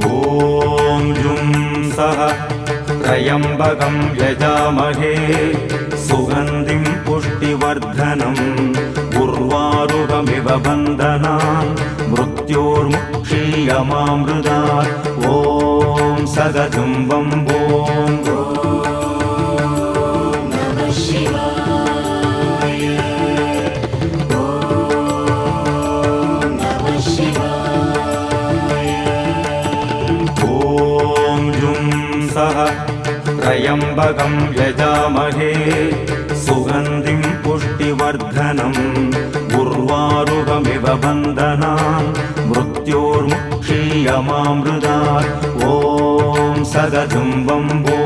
ॐ जुं सः त्र्यम्बकं यजामहे सुगन्धिं पुष्टिवर्धनम् उर्वारुकमिव बन्धनान् मृत्योर्मुक्षीयमामृतात् ॐ सदजुं वम्बो त्र्यम्बकं यजामहे सुगन्धिं पुष्टिवर्धनम् उर्वारुकमिव बन्धनान् मृत्योर्मुक्षीयमामृतात् ॐ सदजुं वम्बो